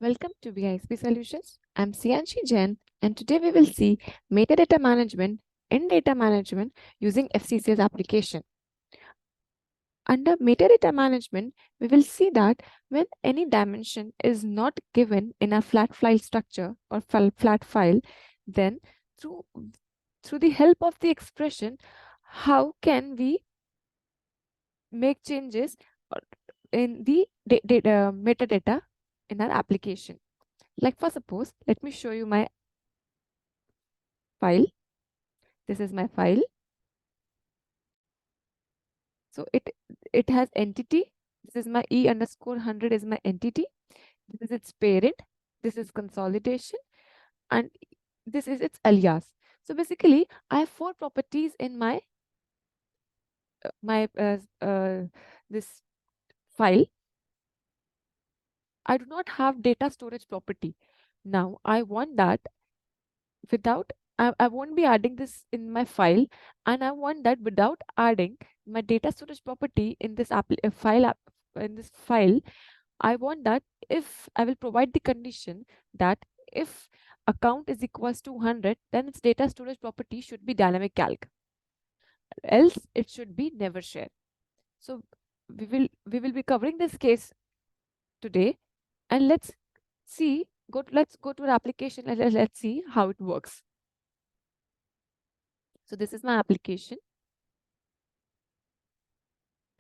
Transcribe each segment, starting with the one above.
Welcome to BISP Solutions. I'm Sianshi Jain, and today we will see metadata management in data management using FCCS application. Under metadata management, we will see that when any dimension is not given in a flat file structure or flat file, then through the help of the expression, how can we make changes in the metadata in our application? Like for suppose, let me show you my file. This is my file. So it has entity. This is my E_100 is my entity. This is its parent. This is consolidation, and this is its alias. So basically, I have 4 properties in my this file. I do not have data storage property. Now I want that without I won't be adding this in my file, and I want that without adding my data storage property in this in this file. I want that if I will provide the condition that if account is equals to 100, then its data storage property should be dynamic calc, else it should be never share. So we will be covering this case today, and let's go to our application and let's see how it works. So this is my application,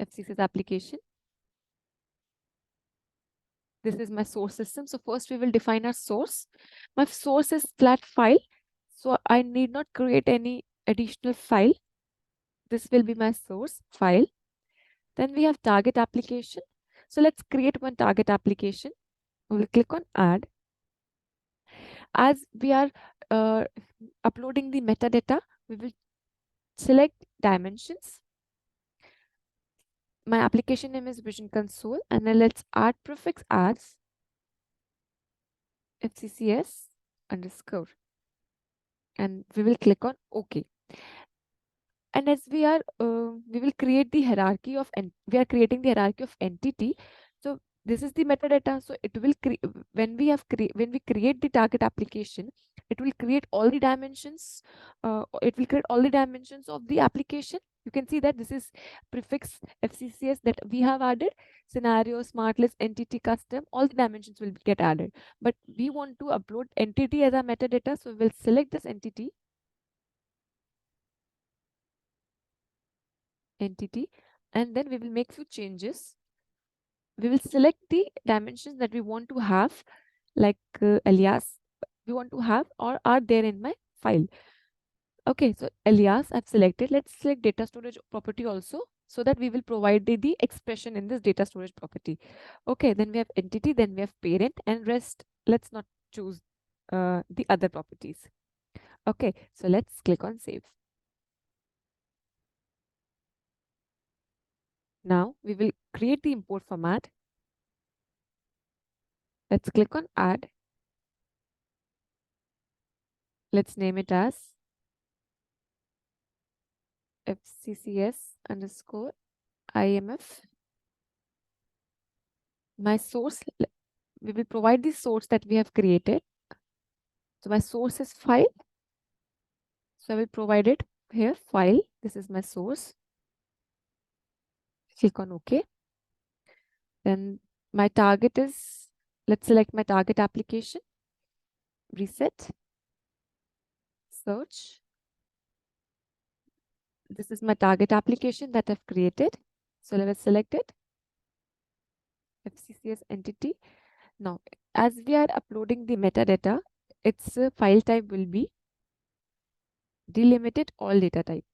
FCCS application. This is my source system. So first we will define our source. My source is flat file, so I need not create any additional file. This will be my source file. Then we have target application. So let's create one target application. We will click on add. As we are uploading the metadata, we will select dimensions. My application name is Vision Console, and then let's add prefix as FCCS underscore, and we will click on OK. And as we will create the hierarchy of we are creating the hierarchy of entity. So this is the metadata. So it will when we create the target application, it will create all the dimensions. It will create all the dimensions of the application. You can see that this is prefix FCCS that we have added. Scenario, smart list, entity, custom, all the dimensions will get added. But we want to upload entity as a metadata, so we'll select this entity, and then we will make few changes. We will select the dimensions that we want to have, like alias we want to have or are there in my file. Okay, so alias I've selected. Let's select data storage property also, so that we will provide the expression in this data storage property. Okay, then we have entity, then we have parent, and rest let's not choose the other properties. Okay, so let's click on save. Now we will create the import format. Let's click on add. Let's name it as FCCS underscore IMF. My source, we will provide the source that we have created. So my source is file. So I will provide it here, file. This is my source. Click on OK. Then my target is, let's select my target application. Reset. Search. This is my target application that I've created. So let's select it. FCCS entity. Now, as we are uploading the metadata, its file type will be delimited all data type,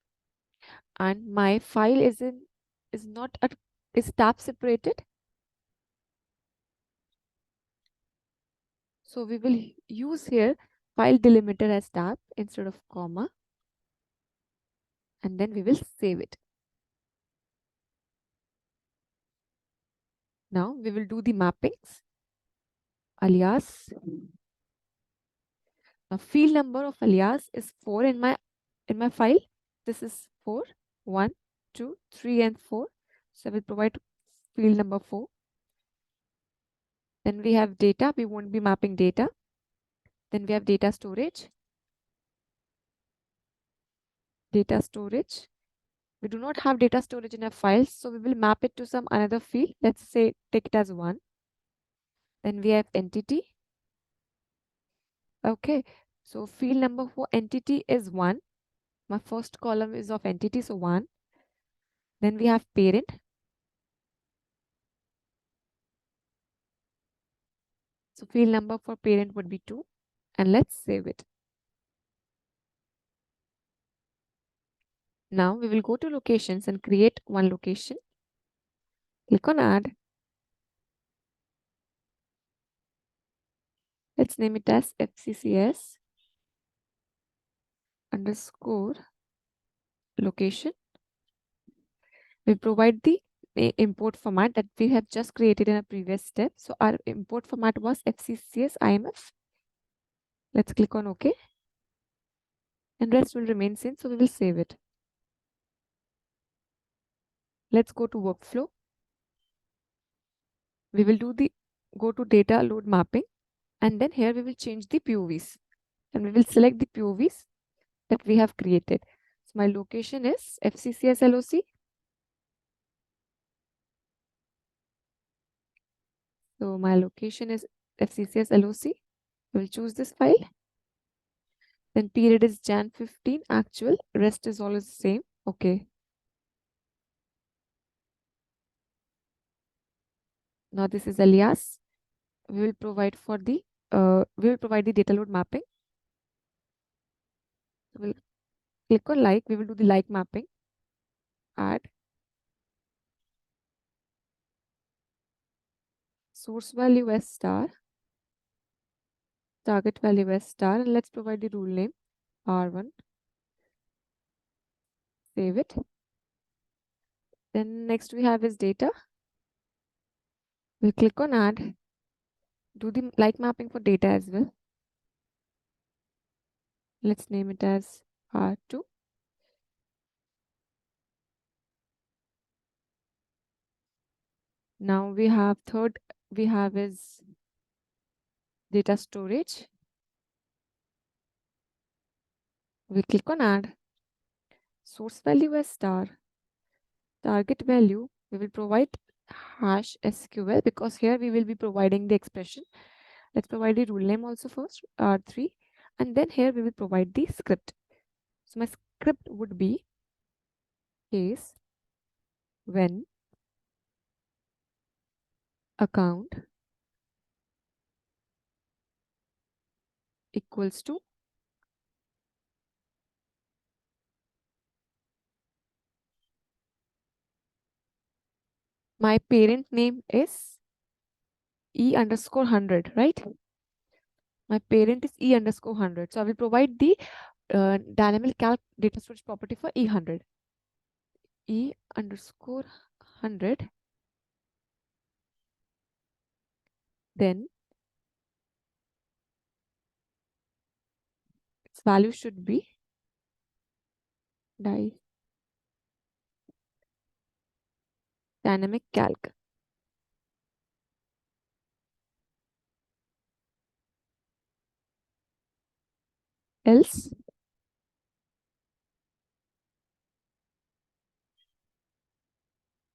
and my file is tab separated. So we will use here file delimiter as tab instead of comma, and then we will save it. Now we will do the mappings. Alias. Now field number of alias is 4 in my file. This is 4, 1, 2, 3, and 4. So I will provide field number 4. Then we have data. We won't be mapping data. Then we have data storage. Data storage. We do not have data storage in our files, so we will map it to some another field. Let's say take it as 1. Then we have entity. Okay, so field number for entity is 1. My first column is of entity, so 1. Then we have parent. So field number for parent would be 2. And let's save it. Now we will go to locations and create one location. Click on add. Let's name it as FCCS underscore location. We provide the import format that we have just created in a previous step. So our import format was FCCS IMF. Let's click on OK. And rest will remain same, so we will save it. Let's go to workflow. We will go to data load mapping, and then here we will change the POVs, and we will select the POVs that we have created. So my location is FCCS LOC. So my location is FCCS LOC. I will choose this file. Then period is Jan 15 actual. Rest is always the same. Okay. Now this is alias. We will provide the data load mapping. We'll click on like. We will do the like mapping. Add. Source value as star. Target value as star. And let's provide the rule name R1. Save it. Then next we have is data. We'll click on add. Do the like mapping for data as well. Let's name it as R2. Now we have is data storage. We click on add. Source value as star. Target value, we will provide hash SQL because here we will be providing the expression. Let's provide the rule name also first, R3. And then here we will provide the script. So my script would be case when account equals to my parent name is E underscore 100, right? My parent is E underscore 100. So I will provide the dynamic calc data storage property for E100. E underscore 100. Then its value should be dynamic calc. Else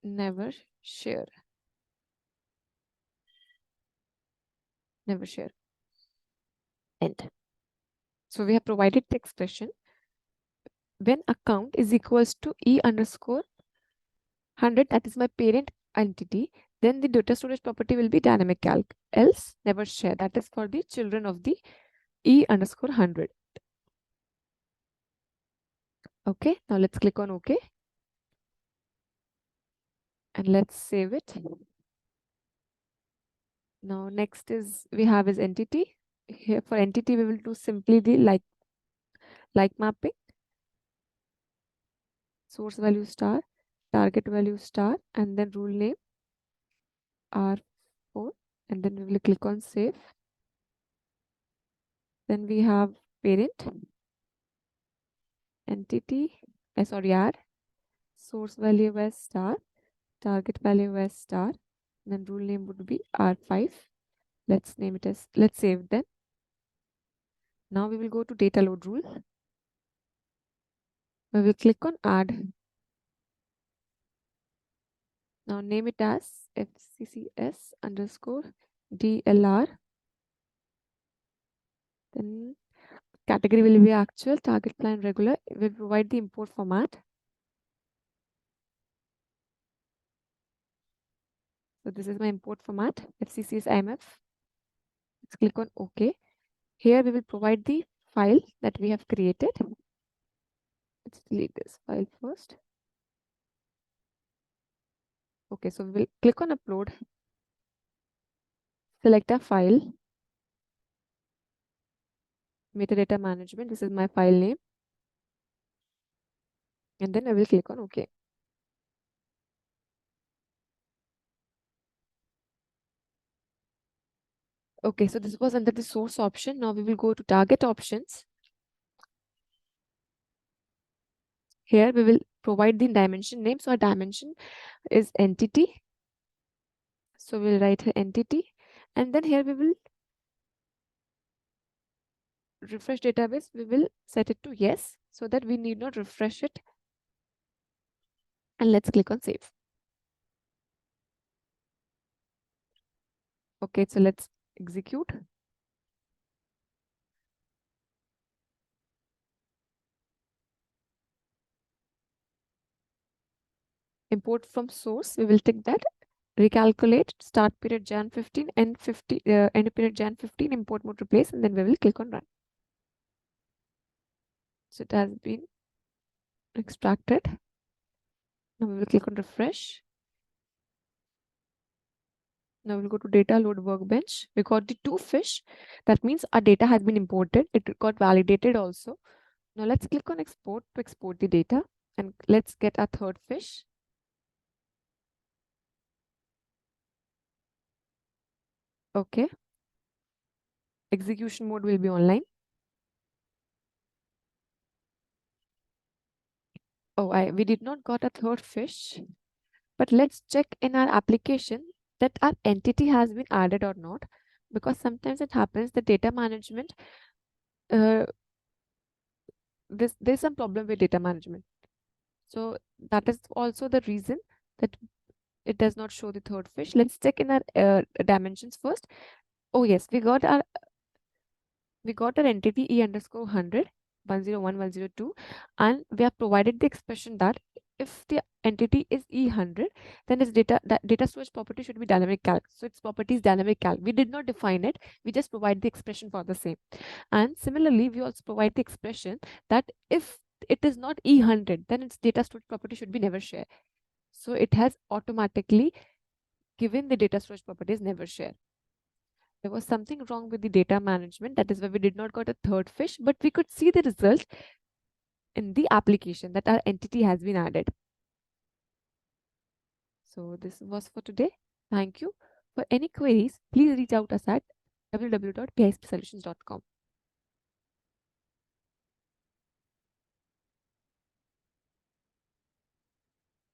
never share. Never share. End. So we have provided the expression when account is equals to E underscore 100, that is my parent entity, then the data storage property will be dynamic calc. Else never share. That is for the children of the E underscore 100. Okay, now let's click on OK. And let's save it. Now next is we have is entity. Here for entity we will do simply the like mapping. Source value star, target value star, and then rule name R4, and then we will click on save. Then we have parent, entity, add, source value as star, target value as star, then rule name would be R5. Let's name it as, let's save them. Now we will go to data load rule. We will click on add. Now name it as FCCS underscore DLR. Then category will be actual, target client regular. We'll provide the import format. So this is my import format, FCCS IMF. Let's click on OK. Here we will provide the file that we have created. Let's delete this file first. Okay, so we will click on upload, select a file, metadata management. This is my file name. And then I will click on OK. Okay, so this was under the source option. Now we will go to target options. Here we will provide the dimension name. So our dimension is entity. So we'll write here entity. And then here we will refresh database. We will set it to yes, so that we need not refresh it. And let's click on save. Okay, so let's execute. Import from source, we will take that. Recalculate, start period Jan 15, end period Jan 15, import mode replace, and then we will click on run. So it has been extracted. Now we will click on refresh. Now we'll go to data load workbench. We got the 2 fish. That means our data has been imported. It got validated also. Now let's click on export to export the data, and let's get our 3rd fish. Okay. Execution mode will be online. Oh, we did not got a 3rd fish, but let's check in our application that our entity has been added or not, because sometimes it happens the data management, there's some problem with data management. So that is also the reason that it does not show the 3rd fish. Let's check in our dimensions first. Oh yes, we got our entity E underscore 100, 101, 102, and we have provided the expression that if the entity is E100, then its data storage property should be dynamic calc. So its property is dynamic calc. We did not define it. We just provide the expression for the same. And similarly, we also provide the expression that if it is not E100, then its data storage property should be never share. So it has automatically given the data storage properties never share. There was something wrong with the data management. That is why we did not got a 3rd fish, but we could see the result in the application that our entity has been added. So this was for today. Thank you. For any queries, please reach out us at www.bispsolutions.com.